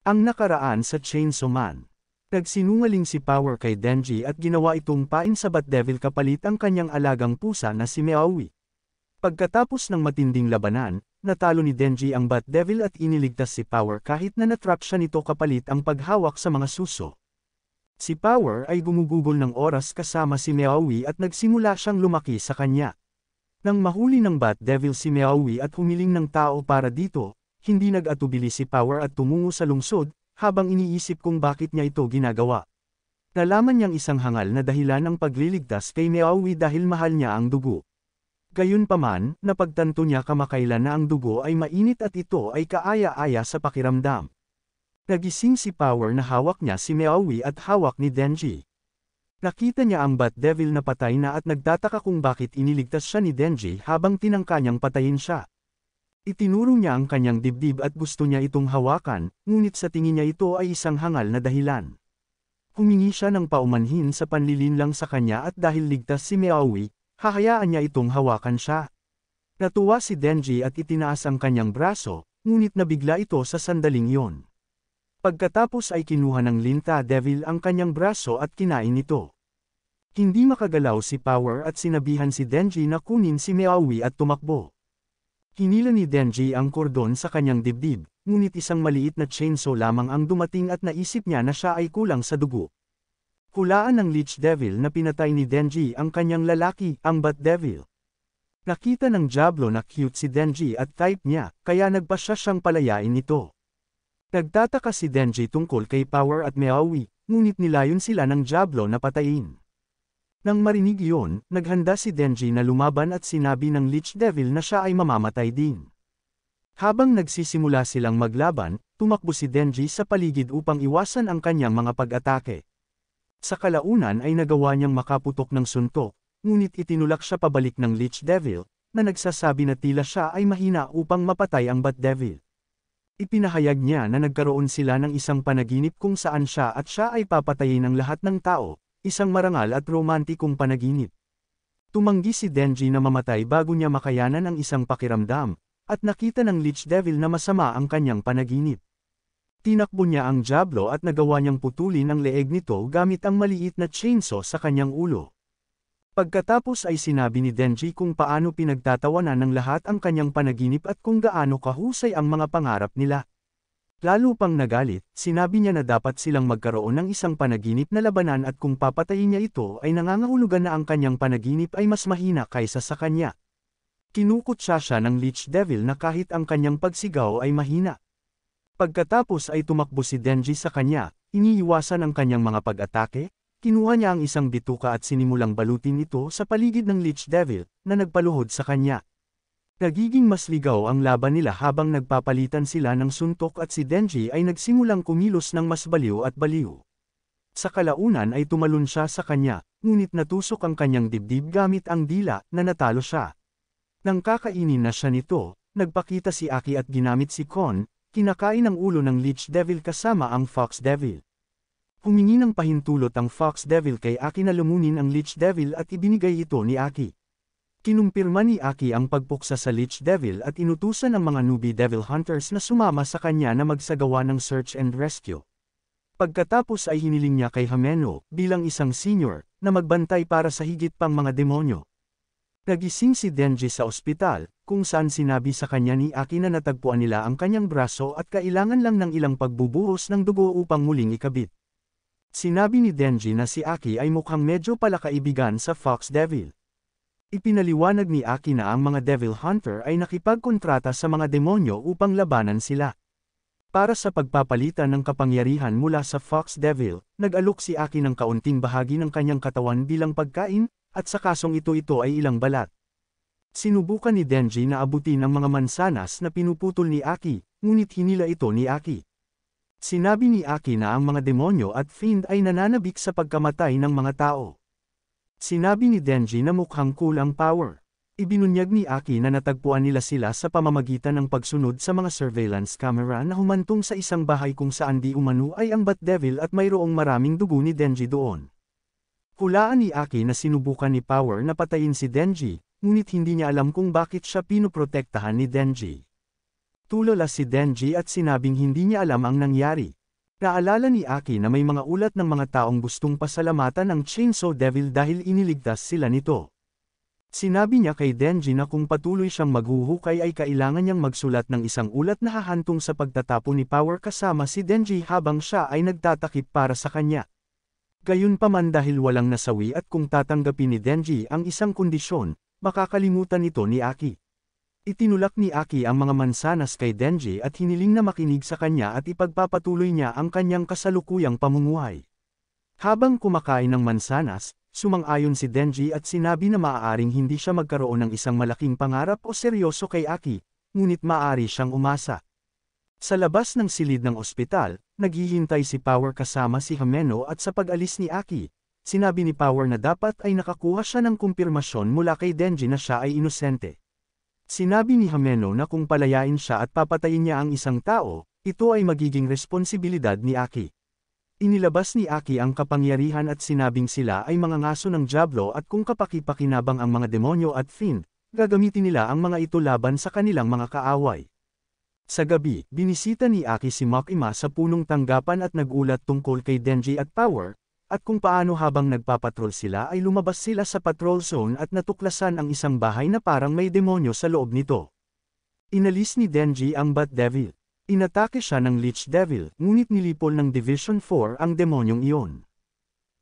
Ang nakaraan sa Chainsaw Man. Nagsinungaling si Power kay Denji at ginawa itong pain sa Bat Devil kapalit ang kanyang alagang pusa na si Meowie. Pagkatapos ng matinding labanan, natalo ni Denji ang Bat Devil at iniligtas si Power kahit na natrap siya nito kapalit ang paghawak sa mga suso. Si Power ay gumugugol ng oras kasama si Meowie at nagsimula siyang lumaki sa kanya. Nang mahuli ng Bat Devil si Meowie at humiling ng tao para dito, hindi nag-atubili si Power at tumungo sa lungsod, habang iniisip kung bakit niya ito ginagawa. Nalaman niyang isang hangal na dahilan ang pagliligtas kay Meowie dahil mahal niya ang dugo. Gayunpaman, napagtanto niya kamakailan na ang dugo ay mainit at ito ay kaaya-aya sa pakiramdam. Nagising si Power na hawak niya si Meowie at hawak ni Denji. Nakita niya ang Bat Devil na patay na at nagtataka kung bakit iniligtas siya ni Denji habang tinangka niyang patayin siya. Itinuro niya ang kanyang dibdib at gusto niya itong hawakan, ngunit sa tingin niya ito ay isang hangal na dahilan. Humingi siya ng paumanhin sa panlilinlang sa kanya at dahil ligtas si Meowie, hahayaan niya itong hawakan siya. Natuwa si Denji at itinaas ang kanyang braso, ngunit nabigla ito sa sandaling iyon. Pagkatapos ay kinuha ng Linta Devil ang kanyang braso at kinain ito. Hindi makagalaw si Power at sinabihan si Denji na kunin si Meowie at tumakbo. Hinila ni Denji ang kordon sa kanyang dibdib, ngunit isang maliit na chainsaw lamang ang dumating at naisip niya na siya ay kulang sa dugo. Hulaan ng Leech Devil na pinatay ni Denji ang kanyang lalaki, ang Bat Devil. Nakita ng Diablo na cute si Denji at type niya, kaya nagpasya siyang palayain ito. Nagtataka si Denji tungkol kay Power at Meowie, ngunit nilayon sila ng Diablo na patayin. Nang marinig iyon, naghanda si Denji na lumaban at sinabi ng Leech Devil na siya ay mamamatay din. Habang nagsisimula silang maglaban, tumakbo si Denji sa paligid upang iwasan ang kanyang mga pag-atake. Sa kalaunan ay nagawa niyang makaputok ng suntok, ngunit itinulak siya pabalik ng Leech Devil, na nagsasabi na tila siya ay mahina upang mapatay ang Bat Devil. Ipinahayag niya na nagkaroon sila ng isang panaginip kung saan siya at siya ay papatayin ng lahat ng tao. Isang marangal at romantikong panaginip. Tumanggi si Denji na mamatay bago niya makayanan ang isang pakiramdam, at nakita ng Leech Devil na masama ang kanyang panaginip. Tinakbo niya ang Diablo at nagawa niyang putulin ang leeg nito gamit ang maliit na chainsaw sa kanyang ulo. Pagkatapos ay sinabi ni Denji kung paano pinagtatawanan ng lahat ang kanyang panaginip at kung gaano kahusay ang mga pangarap nila. Lalo pang nagalit, sinabi niya na dapat silang magkaroon ng isang panaginip na labanan at kung papatayin niya ito ay nangangahulugan na ang kanyang panaginip ay mas mahina kaysa sa kanya. Kinukutsa siya ng Leech Devil na kahit ang kanyang pagsigaw ay mahina. Pagkatapos ay tumakbo si Denji sa kanya, iniiwasan ang kanyang mga pag-atake, kinuha niya ang isang bituka at sinimulang balutin ito sa paligid ng Leech Devil, na nagpaluhod sa kanya. Nagiging mas ligaw ang laban nila habang nagpapalitan sila ng suntok at si Denji ay nagsimulang kumilos ng mas baliw at baliw. Sa kalaunan ay tumalon siya sa kanya, ngunit natusok ang kanyang dibdib gamit ang dila na natalo siya. Nang kakainin na siya nito, nagpakita si Aki at ginamit si Kon, kinakain ang ulo ng Leech Devil kasama ang Fox Devil. Humingi ng pahintulot ang Fox Devil kay Aki na lumunin ang Leech Devil at ibinigay ito ni Aki. Kinumpirma ni Aki ang pagpuksa sa Leech Devil at inutusan ang mga newbie Devil Hunters na sumama sa kanya na magsagawa ng search and rescue. Pagkatapos ay hiniling niya kay Hameno, bilang isang senior, na magbantay para sa higit pang mga demonyo. Nagising si Denji sa ospital, kung saan sinabi sa kanya ni Aki na natagpuan nila ang kanyang braso at kailangan lang ng ilang pagbubuhos ng dugo upang muling ikabit. Sinabi ni Denji na si Aki ay mukhang medyo palakaibigan sa Fox Devil. Ipinaliwanag ni Aki na ang mga Devil Hunter ay nakipagkontrata sa mga demonyo upang labanan sila. Para sa pagpapalitan ng kapangyarihan mula sa Fox Devil, nag-alok si Aki ng kaunting bahagi ng kanyang katawan bilang pagkain, at sa kasong ito ay ilang balat. Sinubukan ni Denji na abutin ang mga mansanas na pinuputol ni Aki, ngunit hinila ito ni Aki. Sinabi ni Aki na ang mga demonyo at fiend ay nananabik sa pagkamatay ng mga tao. Sinabi ni Denji na mukhang cool ang Power. Ibinunyag ni Aki na natagpuan nila sila sa pamamagitan ng pagsunod sa mga surveillance camera na humantong sa isang bahay kung saan di umano ay ang Bat Devil at mayroong maraming dugo ni Denji doon. Hulaan ni Aki na sinubukan ni Power na patayin si Denji, ngunit hindi niya alam kung bakit siya pinoprotektahan ni Denji. Nagtulala si Denji at sinabing hindi niya alam ang nangyari. Naalala ni Aki na may mga ulat ng mga taong gustong pasalamatan ang Chainsaw Devil dahil iniligtas sila nito. Sinabi niya kay Denji na kung patuloy siyang maghuhukay ay kailangan niyang magsulat ng isang ulat na hahantong sa pagtatapon ni Power kasama si Denji habang siya ay nagtatakip para sa kanya. Gayunpaman dahil walang nasawi at kung tatanggapin ni Denji ang isang kondisyon, makakalimutan ito ni Aki. Itinulak ni Aki ang mga mansanas kay Denji at hiniling na makinig sa kanya at ipagpapatuloy niya ang kanyang kasalukuyang pamumuhay. Habang kumakain ng mansanas, sumang-ayon si Denji at sinabi na maaaring hindi siya magkaroon ng isang malaking pangarap o seryoso kay Aki, ngunit maaari siyang umasa. Sa labas ng silid ng ospital, naghihintay si Power kasama si Hameno at sa pag-alis ni Aki, sinabi ni Power na dapat ay nakakuha siya ng kumpirmasyon mula kay Denji na siya ay inosente. Sinabi ni Hameno na kung palayain siya at papatayin niya ang isang tao, ito ay magiging responsibilidad ni Aki. Inilabas ni Aki ang kapangyarihan at sinabing sila ay mga ngaso ng Diablo at kung kapaki-pakinabang ang mga demonyo at fiend, gagamitin nila ang mga ito laban sa kanilang mga kaaway. Sa gabi, binisita ni Aki si Makima sa punong tanggapan at nagulat tungkol kay Denji at Power, at kung paano habang nagpapatrol sila ay lumabas sila sa patrol zone at natuklasan ang isang bahay na parang may demonyo sa loob nito. Inalis ni Denji ang Bat Devil. Inatake siya ng Lich Devil, ngunit nilipol ng Division 4 ang demonyong iyon.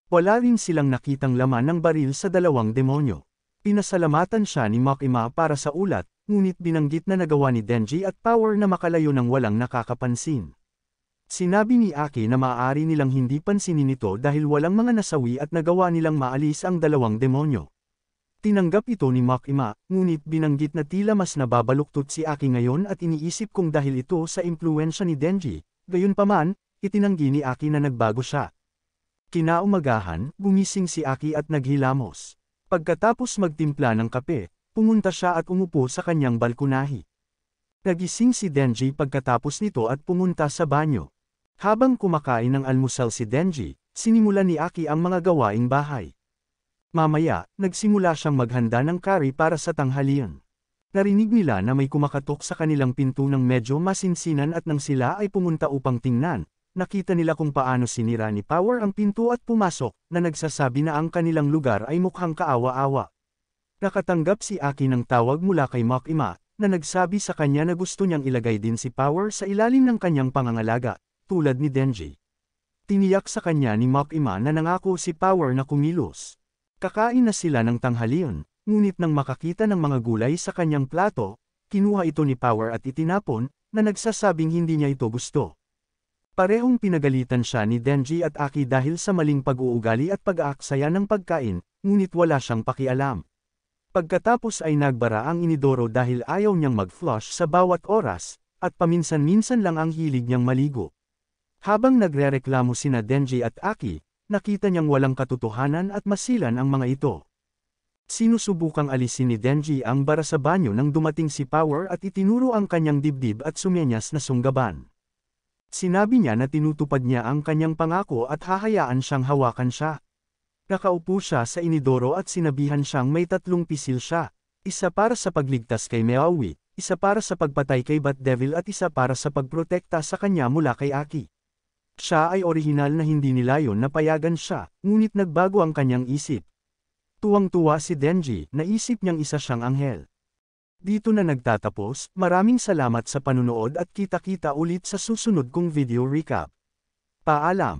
Wala rin silang nakitang laman ng baril sa dalawang demonyo. Pinasalamatan siya ni Makima para sa ulat, ngunit binanggit na nagawa ni Denji at Power na makalayo ng walang nakakapansin. Sinabi ni Aki na maaari nilang hindi pansinin ito dahil walang mga nasawi at nagawa nilang maalis ang dalawang demonyo. Tinanggap ito ni Makima, ngunit binanggit na tila mas nababaluktot si Aki ngayon at iniisip kung dahil ito sa impluwensya ni Denji, gayunpaman, itinanggi ni Aki na nagbago siya. Kinaumagahan, gumising si Aki at naghilamos. Pagkatapos magtimpla ng kape, pumunta siya at umupo sa kanyang balkonahi. Nagising si Denji pagkatapos nito at pumunta sa banyo. Habang kumakain ng almusal si Denji, sinimula ni Aki ang mga gawaing bahay. Mamaya, nagsimula siyang maghanda ng curry para sa tanghalian. Narinig nila na may kumakatok sa kanilang pinto ng medyo masinsinan at nang sila ay pumunta upang tingnan, nakita nila kung paano sinira ni Power ang pinto at pumasok, na nagsasabi na ang kanilang lugar ay mukhang kaawa-awa. Nakatanggap si Aki ng tawag mula kay Makima, na nagsabi sa kanya na gusto niyang ilagay din si Power sa ilalim ng kanyang pangangalaga, tulad ni Denji. Tiniyak sa kanya ni Makima na nangako si Power na kumilos. Kakain na sila ng tanghalian, ngunit nang makakita ng mga gulay sa kanyang plato, kinuha ito ni Power at itinapon, na nagsasabing hindi niya ito gusto. Parehong pinagalitan siya ni Denji at Aki dahil sa maling pag-uugali at pag-aaksaya ng pagkain, ngunit wala siyang pakialam. Pagkatapos ay nagbara ang inidoro dahil ayaw niyang mag-flush sa bawat oras, at paminsan-minsan lang ang hilig niyang maligo. Habang nagrereklamo sina Denji at Aki, nakita niyang walang katotohanan at masilan ang mga ito. Sinusubukang alisin ni Denji ang bara sa banyo nang dumating si Power at itinuro ang kanyang dibdib at sumenyas na sunggaban. Sinabi niya na tinutupad niya ang kanyang pangako at hahayaan siyang hawakan siya. Nakaupo siya sa inidoro at sinabihan siyang may 3 pisil siya, isa para sa pagligtas kay Meawi, isa para sa pagpatay kay Bat Devil at isa para sa pagprotekta sa kanya mula kay Aki. Siya ay orihinal na hindi nilayon na payagan siya, ngunit nagbago ang kanyang isip. Tuwang-tuwa si Denji, naisip niyang isa siyang anghel. Dito na nagtatapos, maraming salamat sa panunood at kita-kita ulit sa susunod kong video recap. Paalam!